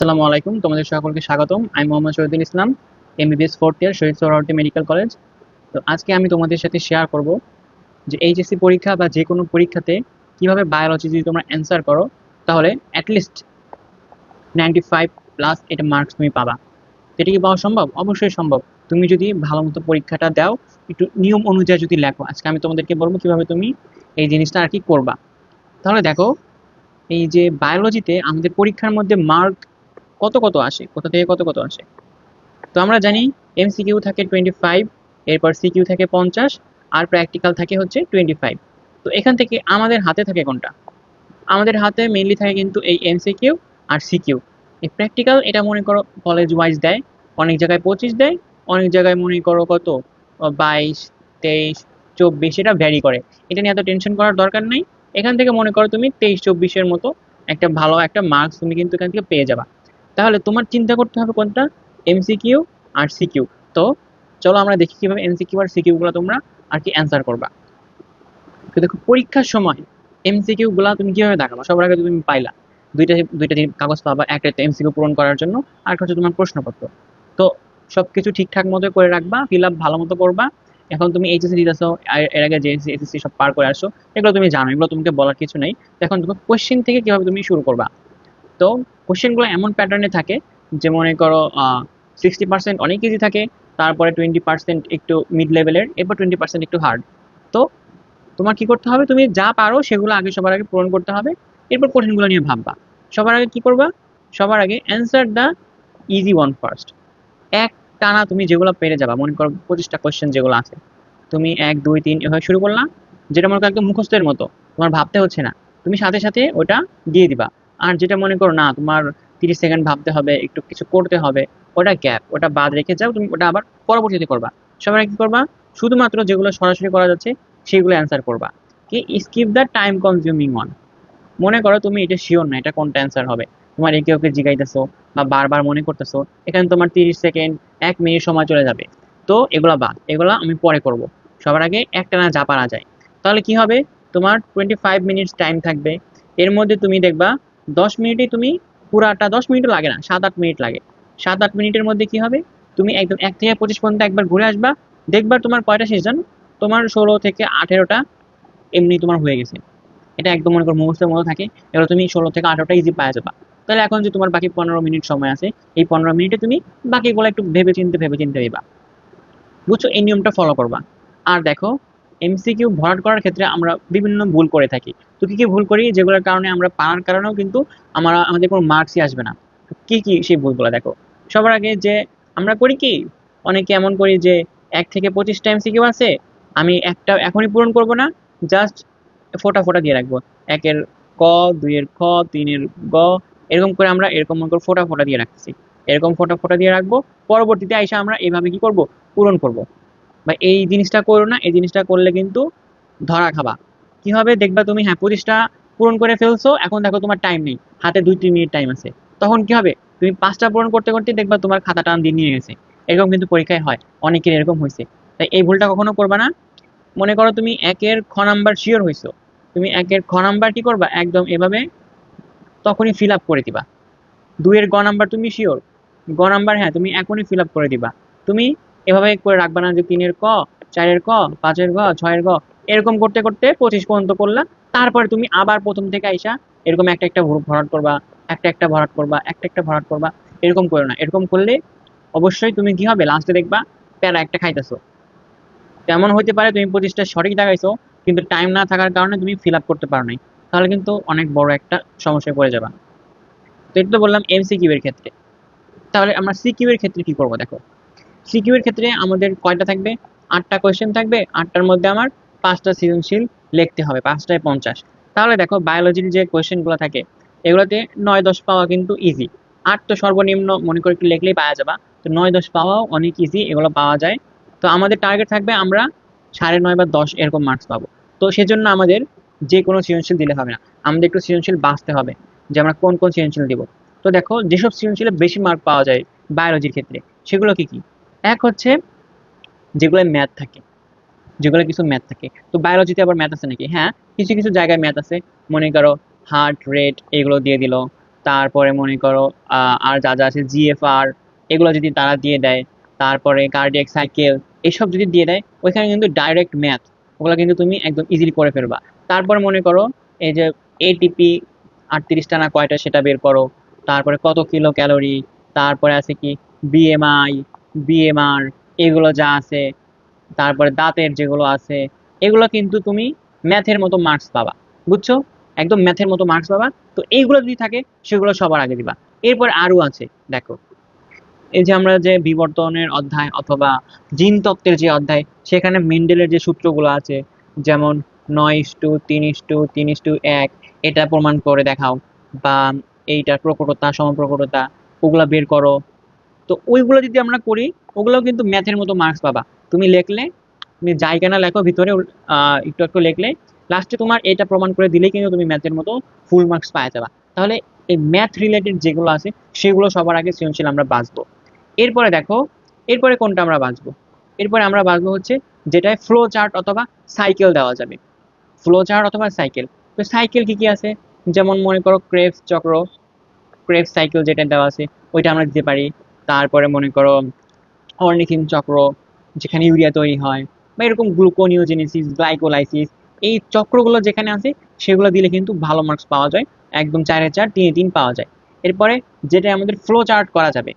আসসালামু আলাইকুম, তোমাদের সকলকে স্বাগতম। আমি Mohammad Shahidul Islam, MBBS fourth year, Shaheed Suhrawardy medical college. তো আজকে আমি তোমাদের সাথে শেয়ার করব যে এইচএসসি পরীক্ষা বা যে কোনো পরীক্ষাতে কিভাবে বায়োলজি যদি তোমরা অ্যান্সার করো তাহলে অ্যাটলিস্ট 95+ এটা মার্কস তুমি পাবা। তো এটা কি পাওয়া সম্ভব? অবশ্যই সম্ভব। তুমি যদি ভালো মতো পরীক্ষাটা দাও, একটু নিয়ম অনুযায়ী যদি লেখো। আজকে আমি তোমাদেরকে বলবো কিভাবে তুমি এই জিনিসটা আর কি করবা। তাহলে দেখো, এই যে বায়োলজিতে আমাদের পরীক্ষার মধ্যে মার্ক কত কত আসে, কোথা থেকে কত কত আসে। তো আমরা জানি এমসিকিউ থাকে 25, এরপর সিকিউ থাকে 50, আর প্র্যাকটিক্যাল থাকে হচ্ছে 25। তো এখান থেকে আমাদের হাতে থাকে কোনটা? আমাদের হাতে মেইনলি থাকে কিন্তু এই এমসিকিউ আর সিকিউ। এই প্র্যাকটিক্যাল এটা মনে করো কলেজ ওয়াইজ দেয়, অনেক জায়গায় 25 দেয়, অনেক জায়গায় মনে করো কত 22, 23, 24, এটা ভ্যারি করে। এটা নিয়ে এত টেনশন করার দরকার নেই। এখান থেকে মনে করো তুমি 23-24-এর মতো একটা ভালো একটা মার্কস তুমি কিন্তু এখান থেকে পেয়ে যাবা। তাহলে তোমার চিন্তা করতে হবে কোনটা, এমসিকিউ আর সিকিউ। তো চলো আমরা দেখি কিভাবে এমসিকিউ আর সিকিউ গুলো তোমরা আর কি অ্যান্সার করবা। তো দেখো, পরীক্ষার সময় এমসিকিউ গুলা তুমি কিভাবে দেখাবা। সবার আগে তো তুমি পাইলা দুইটা দুইটা কাগজ পাবা, একটা এমসিকিউ পূরণ করার জন্য, আর একটা হচ্ছে তোমার প্রশ্নপত্র। তো সবকিছু ঠিকঠাক মতো করে রাখবা, ফিল আপ ভালো মতো করবা। এখন তুমি এইচএসসি দিতেছো, এর আগে যে এসএসসি সব পার করে আসো, এগুলো তুমি জানো, এগুলো তোমাকে বলার কিছু নেই। তো এখন তুমি কোশ্চেন থেকে কিভাবে তুমি শুরু করবা। তো কোশ্চেনগুলো এমন প্যাটার্নে থাকে যে মনে করো 60% অনেক ইজি থাকে, তারপরে 20% একটু মিড লেভেলের, এরপর 20% একটু হার্ড। তো তোমার কি করতে হবে, তুমি যা পারো সেগুলো আগে সবার আগে পূরণ করতে হবে, এরপর কঠিনগুলো নিয়ে ভাববা। সবার আগে কি করবা, সবার আগে answer the easy one first. এক টানা তুমি যেগুলো পেরে যাবা, মনে করো 25টা কোশ্চেন যেগুলো আছে, তুমি 1, 2, 3 এভাবে শুরু করলা, যেটা মনে করো একদম মুখস্থের মতো, তোমার ভাবতে হচ্ছে না, তুমি সাথে সাথে ওটা দিয়ে দিবা। আর যেটা মনে করো না তোমার 30 সেকেন্ড ভাবতে হবে, একটু কিছু করতে হবে, ওটা গ্যাপ, ওটা বাদ রেখে যাও, তুমি ওটা আবার পরবর্তীতে করবা। সবার আগে কি করবা, শুধুমাত্র যেগুলো সরাসরি করা যাচ্ছে সেগুলো অ্যান্সার করবা। কি, skip the time consuming one. মনে করো তুমি এটা শিওর না এটা কোনটা অ্যান্সার হবে, তোমার একে ওকে জিগাইতেছো বা বারবার মনে করতেছো, এখানে তোমার 30 সেকেন্ড, 1 মিনিট সময় চলে যাবে। তো এগুলা বাদ, এগুলা আমি পরে করব। সবার আগে একটা না যা পারা যায়। তাহলে কি হবে, তোমার 25 মিনিটস টাইম থাকবে। এর মধ্যে তুমি দেখবা 10 মিনিটেই তুমি পুরাটা, 10 মিনিটও লাগে না, 7-8 মিনিট লাগে। 7-8 মিনিটের মধ্যে কি হবে, তুমি একদম 1 থেকে 25 পর্যন্ত একবার ঘুরে আসবা। দেখবা তোমার কয়টা শেষ জানো, তোমার 16 থেকে 18টা এমনি তোমার হয়ে গেছে। এটা একদম মনে করো মুহূর্তের মতো থাকে। এবার তুমি 16 থেকে 18টা ইজি পাওয়া যাবা। তাহলে এখন যে তোমার বাকি 15 মিনিট সময় আছে, এই 15 মিনিটে তুমি বাকিগুলো একটু ভেবে চিনতে দিবা। বুঝছো, এই নিয়মটা ফলো করবা। আর দেখো, এমসিকিউ ভরাট করার ক্ষেত্রে আমরা বিভিন্ন ভুল করে থাকি। তো কি কি ভুল করি, যেগুলোর কারণে আমরা পারার কারণেও কিন্তু আমাদের কোনো মার্কসই আসবে না। কি কি সেই ভুলগুলো দেখো। সবার আগে যে আমরা করি কি, অনেকে এমন করি যে 1 থেকে 25টা এমসিকিউ আছে, আমি একটা এখনই পূরণ করব না, জাস্ট ফোটা ফোটা দিয়ে রাখবো। একের ক, দুইয়ের খ, তিনের গ, এরকম করে আমরা এরকম মনে করো ফোটা ফোটা দিয়ে রাখতেছি। এরকম ফোটা ফোটা দিয়ে রাখবো, পরবর্তীতে আইসা আমরা এইভাবে কি করব, পূরণ করব। বা এই জিনিসটা করো না, এই জিনিসটা করলে কিন্তু ধরা খাবা। কি হবে দেখবা তুমি, হ্যাঁ 25টা পূরণ করে ফেলছো, এখন দেখো তোমার টাইম নেই, হাতে 2-3 মিনিট টাইম আছে। তখন কি হবে, তুমি 5টা পূরণ করতে করতে দেখবা তোমার খাতা টান দিয়ে নিয়ে গেছে। এরকম কিন্তু পরীক্ষায় হয়, অনেকের এরকম হয়েছে। তাই এই ভুলটা কখনো করবা না। মনে করো তুমি একের খ নাম্বার শিওর হয়েছো, তুমি একের খ নাম্বার কি করবা, একদম এভাবে তখনই ফিল আপ করে দিবা। দুইয়ের গ নাম্বার তুমি শিওর, গ নাম্বার হ্যাঁ তুমি এখনই ফিল আপ করে দিবা। তুমি এভাবে করে রাখবা না যে 3-এর ক, 4-এর ক, 5-এর গ, 6-এর গ, এরকম করতে করতে 25 পর্যন্ত করলা। তারপরে তুমি আবার প্রথম থেকে আইসা এরকম একটা একটা ভরাট করবা, একটা একটা ভরাট করবা, একটা একটা ভরাট করবা। এরকম করো না, এরকম করলে অবশ্যই তুমি কি হবে, লাস্টে দেখবা প্যারা একটা খাইতেছো। তেমন হইতে পারে তুমি 25টা সঠিক দেখাইছো, কিন্তু টাইম না থাকার কারণে তুমি ফিল আপ করতে পারো নাই। তাহলে কিন্তু অনেক বড় একটা সমস্যায় পড়ে যাবা। তো এটা তো বললাম এমসিকিউ এর ক্ষেত্রে। তাহলে আমরা সিকিউ এর ক্ষেত্রে কি করব দেখো। সিকিউ এর ক্ষেত্রে আমাদের কয়টা থাকবে, 8টা কোয়েশ্চেন থাকবে, 8টার মধ্যে আমার 5টা সৃজনশীল লিখতে হবে, 5টায় 50। তাহলে দেখো বায়োলজির যে কোয়েশ্চেনগুলো থাকে এগুলোতে 9-10 পাওয়া কিন্তু ইজি। 8 তো সর্বনিম্ন মনে করে একটু লিখলেই পাওয়া যাবা। তো 9-10 পাওয়াও অনেক ইজি, এগুলো পাওয়া যায়। তো আমাদের টার্গেট থাকবে আমরা 9.5 বা 10 এরকম মার্কস পাবো। তো সেজন্য আমাদের যে কোনো সৃজনশীল দিলে হবে না, আমাদের একটু সৃজনশীল বাঁচতে হবে যে আমরা কোন কোন সৃজনশীল দিব। তো দেখো, যেসব সৃজনশীলে বেশি মার্ক পাওয়া যায় বায়োলজির ক্ষেত্রে, সেগুলো কি কি। এক হচ্ছে যেগুলো ম্যাথ থাকে, যেগুলো কিছু ম্যাথ থাকে। তো বায়োলজিতে আবার ম্যাথ আছে নাকি, হ্যাঁ কিছু কিছু জায়গায় ম্যাথ আছে। মনে করো হার্ট রেট এগুলো দিয়ে দিল, তারপরে মনে করো আর যা যা আছে জিএফআর, এগুলো যদি তারা দিয়ে দেয়, তারপরে কার্ডিয়াক সাইকেল, এসব যদি দিয়ে দেয়, ওইখানে কিন্তু ডাইরেক্ট ম্যাথ, ওগুলো কিন্তু তুমি একদম ইজিলি করে ফেলবা। তারপরে মনে করো এই যে এটিপি 38টা না কয়টা সেটা বের করো, তারপরে কত কিলো ক্যালোরি, তারপরে আছে কি বিএমআই, বিএমআর, এগুলো যা আছে, তারপরে দাঁতের যেগুলো আছে, এগুলো কিন্তু তুমি ম্যাথের মতো মার্কস পাবা, বুঝছো? একদম ম্যাথের মতো মার্কস পাবা। তো এইগুলো যদি থাকে সেগুলো সবার আগে দিবা। এরপর আরো আছে, দেখো এই যে আমরা যে বিবর্তনের অধ্যায় অথবা জিন তত্ত্বের যে অধ্যায়, সেখানে মেন্ডেলের যে সূত্রগুলো আছে, যেমন 9:3:3:1, এটা প্রমাণ করে দেখাও, বা এইটার প্রকটতা সমপ্রকটতা, ওগুলা বের করো। তো ওইগুলো যদি আমরা করি, ওগুলোও কিন্তু ম্যাথের মতো মার্কস পাবা। তুমি লেখলে, তুমি জায়গা না লেখো ভিতরে একটু একটু লেখলে, লাস্টে তোমার এটা প্রমাণ করে দিলেই কিন্তু তুমি ম্যাথের মতো ফুল মার্কস পাওয়া যাবা। তাহলে এই ম্যাথ রিলেটেড যেগুলো আছে সেগুলো সবার আগে সৃজনশীল আমরা বাঁচবো। এরপরে দেখো, এরপরে কোনটা আমরা বাঁচবো, এরপরে আমরা বাঁচবো হচ্ছে যেটায় ফ্লো চার্ট অথবা সাইকেল দেওয়া যাবে। ফ্লো চার্ট অথবা সাইকেল, তো সাইকেল কি কি আছে, যেমন মনে করো ক্রেবস চক্র, ক্রেবস সাইকেল যেটা দেওয়া আছে ওইটা আমরা দিতে পারি। তারপরে মনে করো অর্নিথিন চক্র, যেখানে ইউরিয়া তৈরি হয়, বা এরকম গ্লুকোনিওজেনেসিস, গ্লাইকোলাইসিস, এই চক্রগুলো যেখানে আছে সেগুলো দিলে কিন্তু ভালো মার্কস পাওয়া যায়, একদম 4-4 3-3 পাওয়া যায়। এরপরে যেটা আমাদের ফ্লো চার্ট করা যাবে,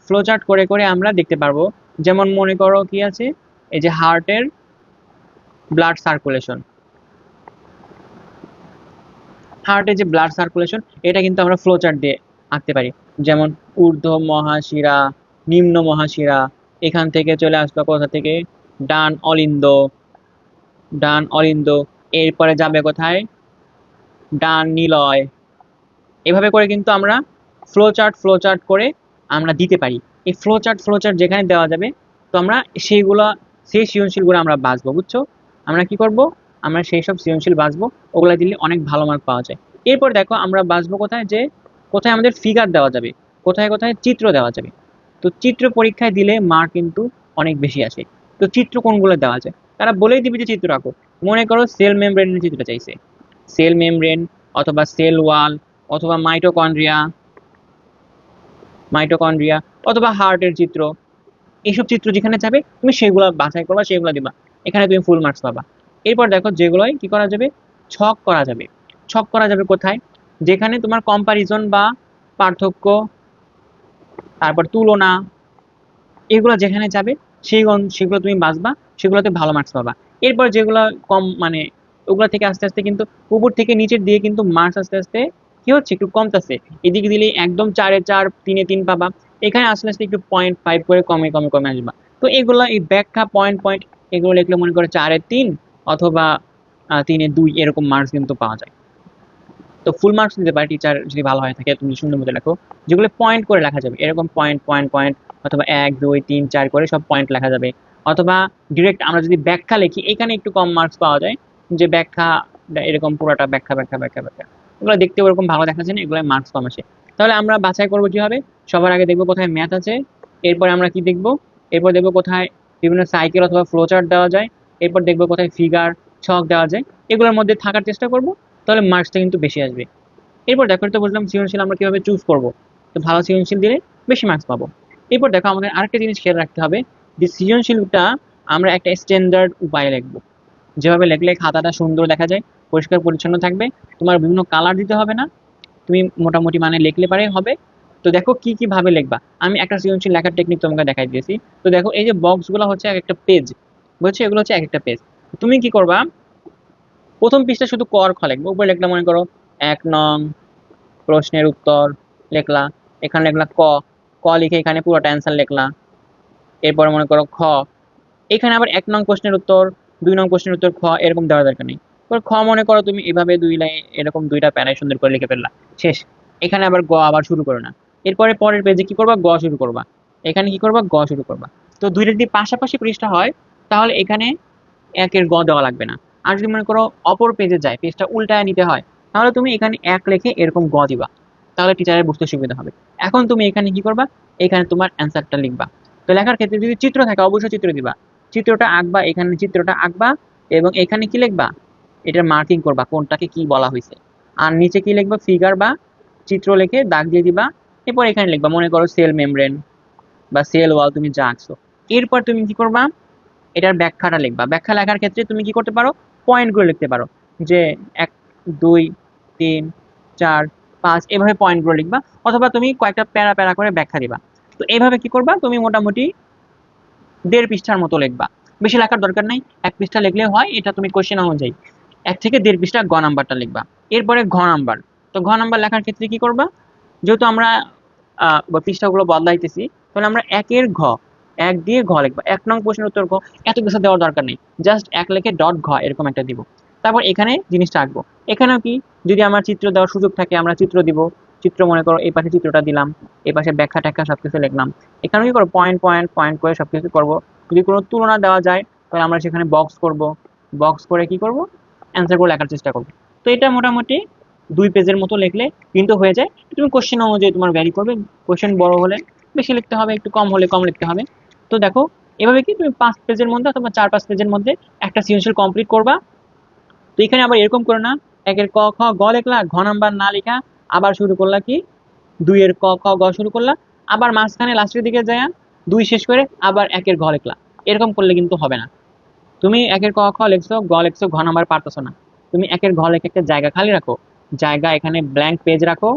ফ্লো চার্ট করে করে আমরা দেখতে পারবো, যেমন মনে করো কি আছে, এই যে হার্টের ব্লাড সার্কুলেশন, হার্টের যে ব্লাড সার্কুলেশন, এটা কিন্তু আমরা ফ্লো চার্ট দিয়ে আঁকতে পারি। যেমন ঊর্ধ্ব মহাশিরা, নিম্ন মহাশিরা, এখান থেকে চলে আসলো কোথা থেকে, ডান অলিন্দ, ডান অলিন্দ, এরপরে যাবে কোথায়, ডান নিলয়। এভাবে করে কিন্তু আমরা ফ্লো চার্ট করে আমরা দিতে পারি। এই ফ্লো চার্ট যেখানে দেওয়া যাবে, তো আমরা সেইগুলো, সেই সৃজনশীলগুলো আমরা বাঁচবো, বুঝছো? আমরা কি করব, আমরা সেই সব সৃজনশীল বাঁচবো, ওগুলা দিলে অনেক ভালো মার্ক পাওয়া যায়। এরপর দেখো আমরা বাঁচবো কোথায়, যে কোথায় আমাদের ফিগার দেওয়া যাবে, কোথায় কোথায় চিত্র দেওয়া যাবে। তো চিত্র পরীক্ষায় দিলে মার্ক কিন্তু অনেক বেশি আসে। তো চিত্র কোনগুলো দেওয়া যায়, তারা বলেই দিবে যে চিত্র আঁকো। মনে করো সেল মেমব্রেনের চিত্র চাইছে, সেল মেমব্রেন অথবা সেল ওয়াল অথবা মাইটোকন্ড্রিয়া, মাইটোকন্ড্রিয়া অথবা হার্টের চিত্র, এইসব চিত্র যেখানে যাবে তুমি সেগুলো বাছাই করবা, সেগুলো দিবা, এখানে তুমি ফুল মার্কস পাবা। এরপর দেখো যেগুলোই কি করা যাবে, ছক করা যাবে। ছক করা যাবে কোথায়, যেখানে তোমার কম্পারিজন বা পার্থক্য, তারপর তুলনা, এগুলো যেখানে যাবে সেই সেগুলো তুমি বাঁচবা, সেগুলোতে ভালো মার্কস পাবা। এরপর যেগুলো কম মানে, ওগুলো থেকে আস্তে আস্তে কিন্তু উপর থেকে নিচের দিয়ে কিন্তু মার্কস আস্তে আস্তে কি হচ্ছে, একটু কমতেছে। এদিকে দিলে একদম 4-4 3-3 পাবা, এখানে আস্তে আস্তে একটু 0.5 করে কমে কমে কমে আসবা। তো এগুলো এই ব্যাখ্যা পয়েন্ট পয়েন্ট, এগুলো লিখলে মনে করে 4-3 অথবা 3-2 এরকম মার্কস কিন্তু পাওয়া যায়। তো ফুল মার্কস দিতে পারে টিচার যদি ভালো হয়ে থাকে, তুমি সুন্দর মতো লেখো, যেগুলো পয়েন্ট করে লেখা যাবে, এরকম পয়েন্ট পয়েন্ট পয়েন্ট, অথবা 1 2 3 4 করে সব পয়েন্ট লেখা যাবে। অথবা ডিরেক্ট আমরা যদি ব্যাখ্যা লিখি, এখানে একটু কম মার্কস পাওয়া যায়, যে ব্যাখ্যা এরকম পুরোটা ব্যাখ্যা ব্যাখ্যা ব্যাখ্যা ব্যাখ্যা, এগুলো দেখতে ওরকম ভালো দেখা যায় না, এগুলো মার্কস কম আসে। তাহলে আমরা বাছাই করবো কিভাবে, সবার আগে দেখবো কোথায় ম্যাথ আছে, এরপরে আমরা কি দেখবো, এরপর দেখবো কোথায় বিভিন্ন সাইকেল অথবা ফ্লো চার্ট দেওয়া যায়, এরপর দেখবো কোথায় ফিগার ছক দেওয়া যায়, এগুলোর মধ্যে থাকার চেষ্টা করবো, তাহলে মার্কসটা কিন্তু বেশি আসবে। এরপর দেখো, তো বুঝলাম সৃজনশীল আমরা কিভাবে চুজ করব, তো ভালো সৃজনশীল দিলে বেশি মার্কস পাবো। এরপর দেখো আমাদের আরেকটা জিনিস খেয়াল রাখতে হবে, যে সৃজনশীলটা আমরা একটা স্ট্যান্ডার্ড উপায়ে লিখবো, যেভাবে লিখলে খাতাটা সুন্দর দেখা যায়, পরিষ্কার পরিচ্ছন্ন থাকবে, তোমার বিভিন্ন কালার দিতে হবে না, তুমি মোটামুটি মানে লিখলে পারে হবে। তো দেখো কি কি ভাবে লিখবা, আমি একটা সৃজনশীল লেখার টেকনিক তোমাকে দেখাই দিয়েছি। তো দেখো এই যে বক্সগুলো হচ্ছে এক একটা পেজ, বুঝছো, এগুলো হচ্ছে এক একটা পেজ। তুমি কি করবা, প্রথম পৃষ্ঠা শুধু ক আর খ লিখবে, উপরে লিখলা মনে করো 1 নং প্রশ্নের উত্তর লিখলা, এখানে লিখলা ক, ক লিখে এখানে পুরোটা অ্যান্সার লিখলা। এরপরে মনে করো খ, এখানে আবার 1 নং প্রশ্নের উত্তর, 2 নং প্রশ্নের উত্তর, খ এরকম দেওয়ার দরকার নেই। এবার খ মনে করো তুমি এভাবে 2 লাইন এরকম 2টা প্যারায় সুন্দর করে লিখে ফেললা, শেষ। এখানে আবার গ আবার শুরু করো না, এরপরে পরের পেজে কি করবা, গ শুরু করবা, এখানে কি করবা, গ শুরু করবা। তো দুইটা যদি পাশাপাশি পৃষ্ঠা হয়, তাহলে এখানে একের গ দেওয়া লাগবে না। আর যদি মনে করো অপর পেজে যায়, পেজটা উল্টায় নিতে হয়, তাহলে তুমি এখানে 1 লিখে এরকম গ দিবা, তাহলে টিচারের বুঝতে সুবিধা হবে। এখন তুমি এখানে কি করবা, এখানে তোমার অ্যান্সারটা লিখবা। তো লেখার ক্ষেত্রে যদি চিত্র থাকে অবশ্যই চিত্র দিবা, চিত্রটা আঁকবা, এখানে চিত্রটা আঁকবা, এবং এখানে কি লিখবা, এটার মার্কিং করবা কোনটাকে কি বলা হয়েছে। আর নিচে কি লিখবা, ফিগার বা চিত্র লিখে দাগ দিয়ে দিবা, এরপর এখানে লিখবা মনে করো সেল মেমব্রেন বা সেল ওয়াল, তুমি যা আঁকছো। এরপর তুমি কি করবা, এটার ব্যাখ্যাটা লিখবা। ব্যাখ্যা লেখার ক্ষেত্রে তুমি কি করতে পারো, পয়েন্টগুলো লিখতে পারো, যে 1 2 3 4 5 এভাবে পয়েন্টগুলো লিখবা, অথবা তুমি কয়েকটা প্যারা প্যারা করে ব্যাখ্যা দিবা। তো এইভাবে কি করবা, তুমি মোটামুটি 1.5 পৃষ্ঠার মতো লিখবা। বেশি লেখার দরকার নাই, 1 পৃষ্ঠা লিখলে হয়। এটা তুমি কোশ্চেন অনুযায়ী 1 থেকে 1.5 পৃষ্ঠা গ নাম্বারটা লিখবা। এরপরে ঘ নাম্বার। তো ঘ নাম্বার লেখার ক্ষেত্রে কি করবা, যেহেতু আমরা পৃষ্ঠাগুলো বদলাইতেছি, তাহলে আমরা 1 ঘ 1 দিয়ে ঘ লিখবা। 1 নং প্রশ্নের উত্তর ঘ, এত কিছু দেওয়ার দরকার নেই, জাস্ট 1 লিখে ডট ঘ এরকম একটা দিব। তারপর এখানে জিনিসটা আঁকবো। এখানেও কি, যদি আমার চিত্র দেওয়ার সুযোগ থাকে আমরা চিত্র দিব। চিত্র মনে করো এই পাশে চিত্রটা দিলাম, এই পাশে ব্যাখ্যা ট্যাখ্যা সবকিছু লিখলাম। এখানে কি করবো, পয়েন্ট পয়েন্ট পয়েন্ট করে সবকিছু করবো। যদি কোনো তুলনা দেওয়া যায় তাহলে আমরা সেখানে বক্স করব, বক্স করে কি করব, অ্যান্সারগুলো লেখার চেষ্টা করবো। তো এটা মোটামুটি 2 পেজের মতো লিখলে কিন্তু হয়ে যায়। তুমি কোশ্চেন অনুযায়ী তোমার ভ্যারি করবে, কোশ্চেন বড় হলে বেশি লিখতে হবে, একটু কম হলে কম লিখতে হবে। তো দেখো, এভাবে কি তুমি 5 পেজের মধ্যে অথবা 4-5 পেজের মধ্যে একটা সৃজনশীল কমপ্লিট করবা। তো এখানে আবার এরকম করো না, 1 ক খ গ লিখলা, ঘ নাম্বার না লেখা আবার শুরু করলা কি 2 ক খ গ শুরু করলা, আবার মাঝখানে লাস্টের দিকে যায় 2 শেষ করে আবার 1 ঘ লিখলা। এরকম করলে কিন্তু হবে না। তুমি 1 ক খ লিখছো, গ লিখছো, ঘ নাম্বার পারতেছো না, তুমি 1 ঘ লিখে একটা জায়গা খালি রাখো, জায়গা এখানে ব্ল্যাঙ্ক পেজ রাখো।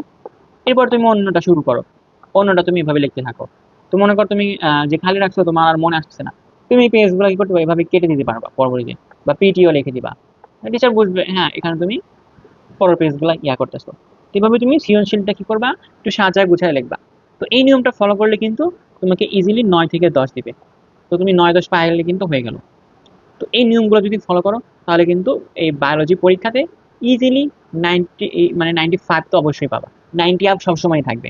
এরপর তুমি অন্যটা শুরু করো, অন্যটা তুমি এভাবে লিখতে থাকো। তো মনে করো তুমি যে খালি রাখছো তোমার আর মনে আসছে না, তুমি এই পেজগুলো কি করতে পারো, এভাবে কেটে দিতে পারবা পরবর্তীতে, বা পিটিও লিখে দিবা। টিচার বুঝবে হ্যাঁ এখানে তুমি পরের পেজগুলো করতেছো। এভাবে তুমি সৃজনশীলটা কি করবা, একটু সাজায় গুছায় লিখবা। তো এই নিয়মটা ফলো করলে কিন্তু তোমাকে ইজিলি 9 থেকে 10 দিবে। তো তুমি 9-10 পাইলে কিন্তু হয়ে গেল। তো এই নিয়মগুলো যদি ফলো করো তাহলে কিন্তু এই বায়োলজি পরীক্ষাতে ইজিলি 90, মানে 95 তো অবশ্যই পাবা, 90 আপ সবসময় থাকবে।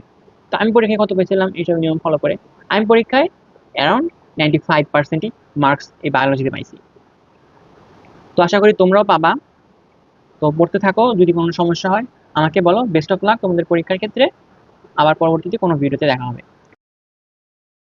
তো আমি পরীক্ষায় কত পেয়েছিলাম এইসব নিয়ম ফলো করে, আমি পরীক্ষায় অ্যারাউন্ড 95%ই মার্কস এই বায়োলজিতে পাইছি। তো আশা করি তোমরাও পাবা। তো পড়তে থাকো, যদি কোনো সমস্যা হয় আমাকে বলো। বেস্ট অফ লাক তোমাদের পরীক্ষার ক্ষেত্রে। আবার পরবর্তীতে কোনো ভিডিওতে দেখা হবে।